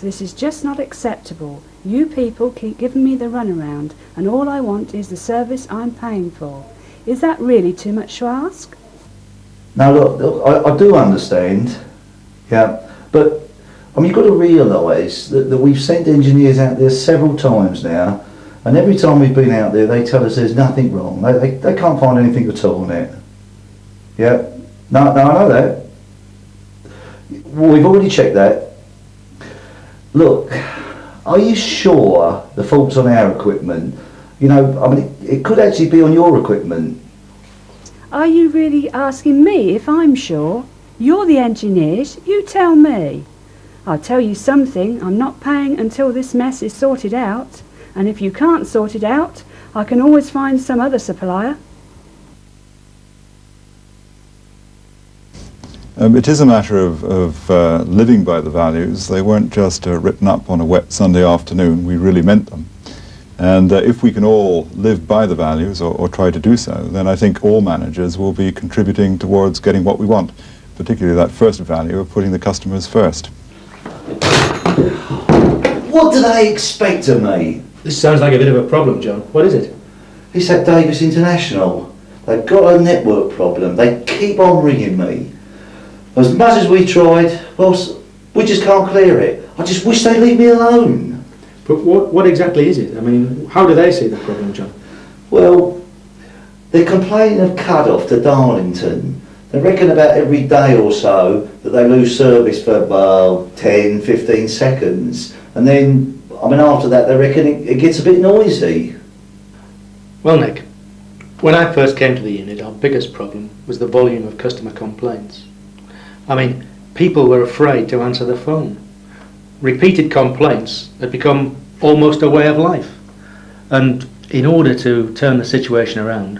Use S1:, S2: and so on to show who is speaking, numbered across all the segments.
S1: this is just not acceptable. You people keep giving me the runaround, and all I want is the service I'm paying for. Is that really too much to ask?
S2: Now look, I do understand, yeah, but I mean, you've got to realise that we've sent engineers out there several times now, and every time we've been out there they tell us there's nothing wrong. They can't find anything at all in it. Yeah, no, I know that. Well, we've already checked that. Look, are you sure the fault's on our equipment? You know, I mean, it could actually be on your equipment.
S1: Are you really asking me if I'm sure? You're the engineers, you tell me. I'll tell you something, I'm not paying until this mess is sorted out, and if you can't sort it out, I can always find some other supplier.
S3: It is a matter of living by the values. They weren't just written up on a wet Sunday afternoon, we really meant them. And if we can all live by the values, or try to do so, then I think all managers will be contributing towards getting what we want, particularly that first value of putting the customers first.
S2: What do they expect of me?
S4: This sounds like a bit of a problem, John. What is it?
S2: It's that Davis International. They've got a network problem. They keep on ringing me. As much as we tried, well, we just can't clear it. I just wish they'd leave me alone.
S4: But what exactly is it? I mean, how do they see the problem, John?
S2: Well, they're complaining of cut-off to Darlington. They reckon about every day or so that they lose service for 10, 15 seconds. And then, I mean, after that, they reckon it gets a bit noisy.
S4: Well, Nick, when I first came to the unit, our biggest problem was the volume of customer complaints. I mean, people were afraid to answer the phone. Repeated complaints had become almost a way of life. And in order to turn the situation around,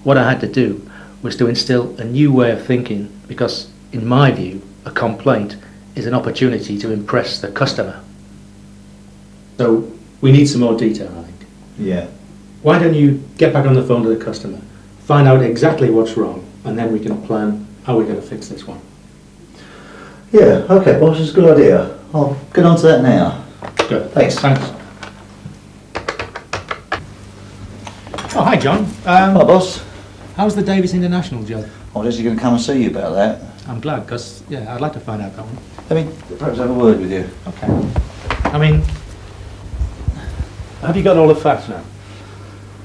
S4: what I had to do was to instill a new way of thinking, because, in my view, a complaint is an opportunity to impress the customer. So, we need some more detail, I think.
S2: Yeah.
S4: Why don't you get back on the phone to the customer, find out exactly what's wrong, and then we can plan how we're going to fix this one.
S2: Yeah, okay, boss, that's a good idea. I'll get on to that now.
S4: Good.
S2: Thanks.
S4: Oh, hi, John.
S2: Hi, boss.
S4: How's the Davis International job?
S2: I was actually going to come and see you about that.
S4: I'm glad, because, yeah, I'd like to find out that one.
S2: Let me perhaps have a word with you.
S4: Okay. I mean, have you got all the facts now?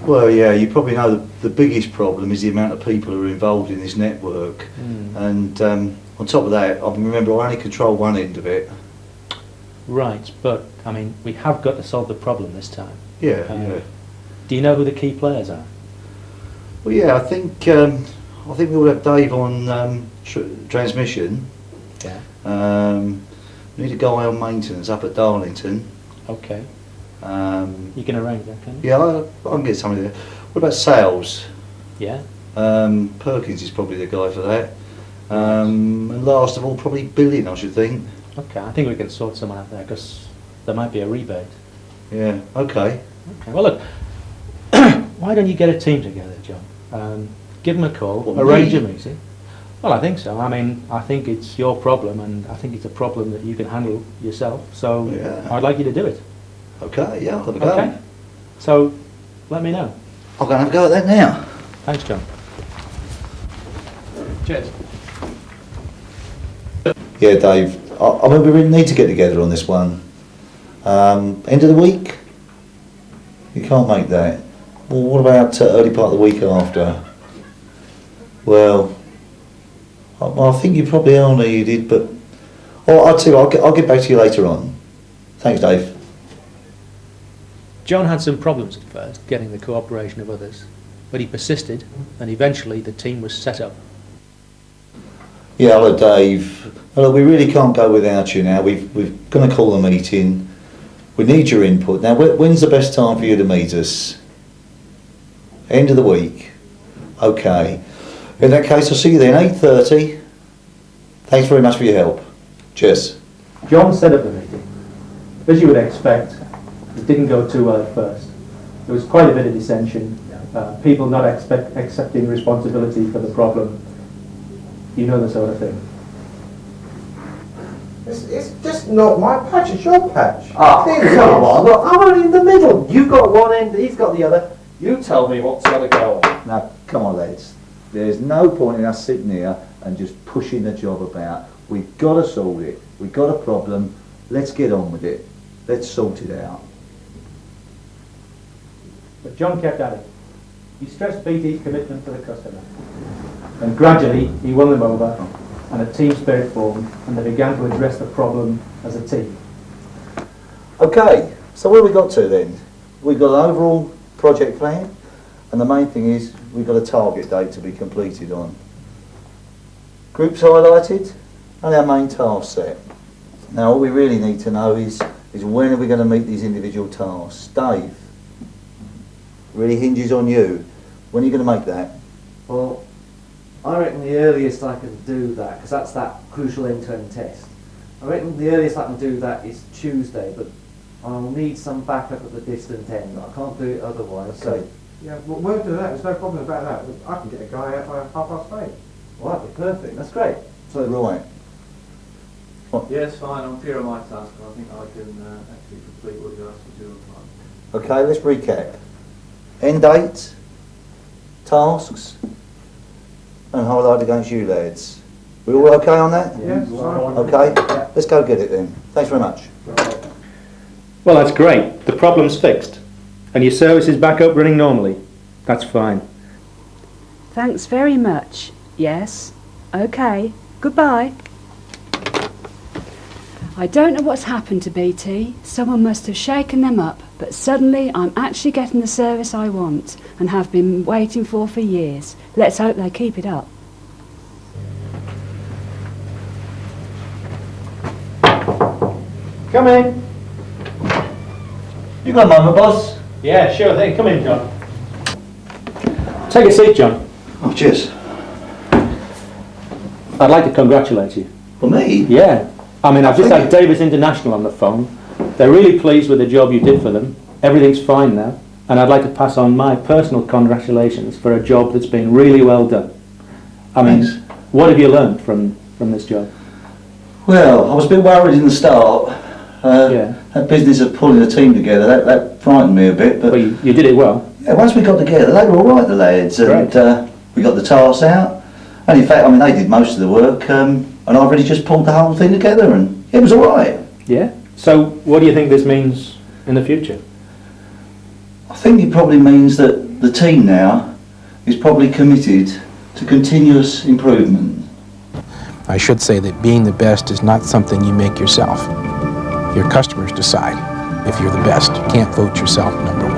S2: Well, yeah, you probably know the biggest problem is the amount of people who are involved in this network. And on top of that, I remember I only control one end of it.
S5: Right, but, I mean, we have got to solve the problem this time.
S2: Yeah, yeah.
S5: Do you know who the key players are?
S2: Well, yeah, I think we all have Dave on transmission.
S5: Yeah.
S2: We need a guy on maintenance up at Darlington.
S5: Okay.
S2: You
S5: can arrange that, can you?
S2: Yeah, I can get somebody there. What about sales?
S5: Yeah.
S2: Perkins is probably the guy for that. And last of all, probably billing, I should think.
S5: Okay, I think we can sort someone out there, because there might be a rebate.
S2: Yeah, okay.
S5: Okay, well look, why don't you get a team together, John? Give them a call,
S2: What,
S5: arrange
S2: me?
S5: a meeting. Well, I think so. I mean, I think it's your problem, and I think it's a problem that you can handle yourself, so
S2: Yeah.
S5: I'd like you to do it.
S2: Okay, yeah, I'll have a go.
S5: Okay? So, let me know.
S2: I'll go and have a go at that now.
S5: Thanks, John.
S4: Cheers.
S2: Yeah, Dave, I mean, we really need to get together on this one. End of the week? You can't make that. Well, what about early part of the week after? Well, I think you probably are needed, but I'll tell you, I'll get back to you later on. Thanks, Dave.
S5: John had some problems at first, getting the cooperation of others, but he persisted, and eventually the team was set up.
S2: Yeah, hello, Dave. Hello, we really can't go without you now. We're going to call a meeting. We need your input. Now, when's the best time for you to meet us? End of the week. Okay. In that case, I'll see you then, 8:30. Thanks very much for your help. Cheers.
S5: John set up the meeting. As you would expect, it didn't go too well at first. There was quite a bit of dissension, people not accepting responsibility for the problem. You know the sort of thing.
S6: It's just not my patch, it's your patch.
S2: Ah,
S6: Clearly
S2: come
S6: it is.
S2: on, look, I'm only in the middle. You've got one end, he's got the other. You tell me what's got to go on. Now, come on, lads. There's no point in us sitting here and just pushing the job about. We've got to solve it. We've got a problem. Let's get on with it. Let's sort it out.
S5: But John kept at it. He stressed BT's commitment to the customer. And gradually, he won them over, and a team spirit formed, and they began to address the problem as a team.
S2: Okay, so where have we got to then? We've got an overall project plan, and the main thing is we've got a target date to be completed on. Groups highlighted, and our main task set. Now what we really need to know is when are we going to meet these individual tasks? Dave, really hinges on you. When are you going to make that?
S7: Well, I reckon the earliest I can do that, because that's that crucial end-to-end test. I reckon the earliest I can do that is Tuesday, but I'll need some backup at the distant end. I can't do it otherwise.
S2: Okay.
S7: So,
S6: Yeah, well, we'll do that. There's no problem about that. I can get a guy out by 8:30.
S7: well, that'd be perfect. That's great.
S2: So right.
S8: Yes, fine. I'm clear on my task. I think I can actually complete what you asked me to do on time.
S2: Okay, let's recap. End dates, tasks, and highlight against you lads. We all okay on that?
S6: Yes, fine.
S2: Okay, let's go get it then. Thanks very much.
S4: Well, that's great. The problem's fixed. And your service is back up running normally. That's fine.
S1: Thanks very much. Yes. Okay. Goodbye. I don't know what's happened to BT. Someone must have shaken them up, but suddenly I'm actually getting the service I want and have been waiting for years. Let's hope they keep it up.
S4: Come in.
S2: You got a moment, boss?
S4: Yeah, sure thing. Come in, John. Take a seat, John.
S2: Oh, cheers.
S4: I'd like to congratulate you.
S2: For me?
S4: Yeah. I mean, I've just
S2: Thank
S4: had Davis International on the phone. They're really pleased with the job you did for them. Everything's fine now. And I'd like to pass on my personal congratulations for a job that's been really well done. I mean,
S2: Thanks.
S4: what have you learned from this job?
S2: Well, I was a bit worried in the start.
S4: Yeah.
S2: That business of pulling a team together, that frightened me a bit. But
S4: Well, you did it well.
S2: yeah, once we got together, they were all right, the lads. And we got the tasks out. And in fact, I mean, they did most of the work. And I've really just pulled the whole thing together, and it was all right.
S4: Yeah. So, what do you think this means in the future?
S2: I think it probably means that the team now is probably committed to continuous improvement.
S9: I should say that being the best is not something you make yourself. Your customers decide if you're the best. You can't vote yourself number one.